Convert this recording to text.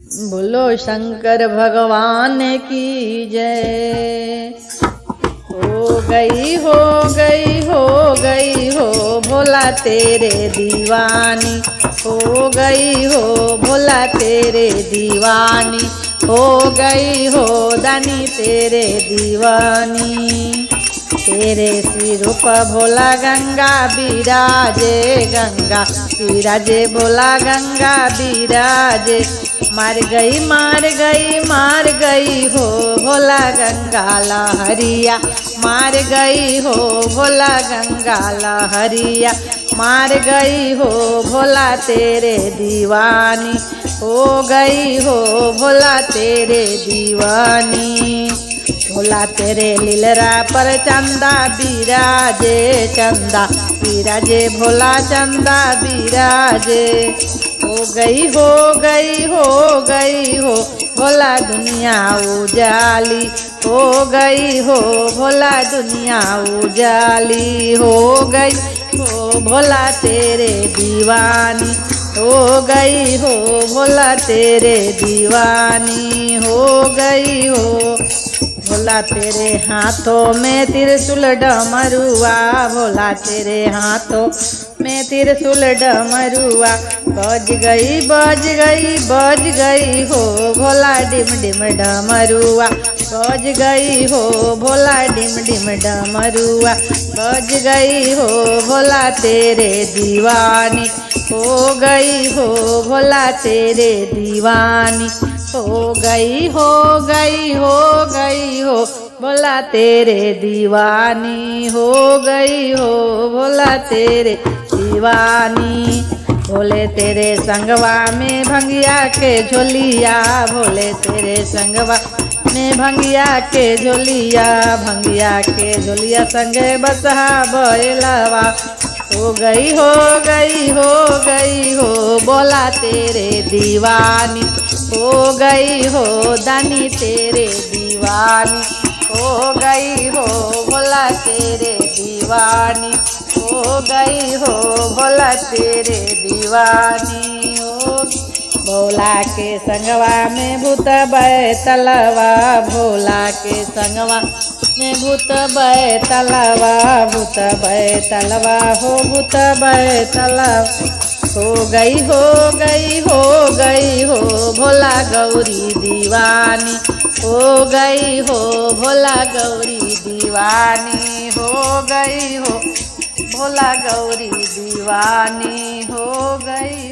बोलो शंकर भगवान की जय। हो गई हो गई हो गई हो भोला तेरे दीवानी, हो गई हो भोला तेरे दीवानी, हो गई हो दानी तेरे दीवानी। तेरे सिर पर भोला गंगा बिराजे, गंगा बिराजे भोला गंगा बिराजे। मार गई मार गई मार गई हो भोला गंगा लहरिया, मार गई हो भोला गंगा लहरिया, मार गई हो भोला तेरे दीवानी, हो गई हो भोला तेरे दीवानी। भोला तेरे लीलरा पर चंदा बिराजे, चंदा बिराजे भोला चंदा बिराजे। हो गई हो गई हो गई हो भोला दुनिया उजाली, हो गई हो भोला दुनिया उजाली, हो गई हो भोला तेरे दीवानी, हो गई हो भोला तेरे दीवानी, हो गई हो। भोला तेरे हाथों में त्रिशूल डमरुआ, भोला तेरे हाथों में त्रिशूल डमरुआ। बज गई बज गई बज गई हो भोला डिम डिम डमरुआ, बज गई हो भोला डिम डिम डमरुआ, बज गई हो भोला तेरे दीवानी, हो गई हो भोला तेरे दीवानी, हो गई हो गई हो गई हो भोला तेरे दीवानी, हो गई हो भोला तेरे दीवानी। भोले तेरे संगवा में भंगिया के झोलिया, भोले तेरे संगवा में भंगिया के झोलिया, भंगिया के झोलिया संगे बसहा बैलवा। हो गई हो गई हो गई हो भोला तेरे दीवानी, हो गई हो दानी तेरे दीवानी, हो गई हो भोला तेरे दीवानी, हो गई हो भोला तेरे दीवानी। हो भोला के संगवा में भूत बैतलवा, भोला के संगवा में भूत बैतलवा, भूत बैतलवा हो भूत बैतलवा। हो गई हो गई हो गई हो भोला गौरी दीवानी, हो गई हो भोला गौरी दीवानी, हो गई हो भोला गौरी दीवानी, हो गई।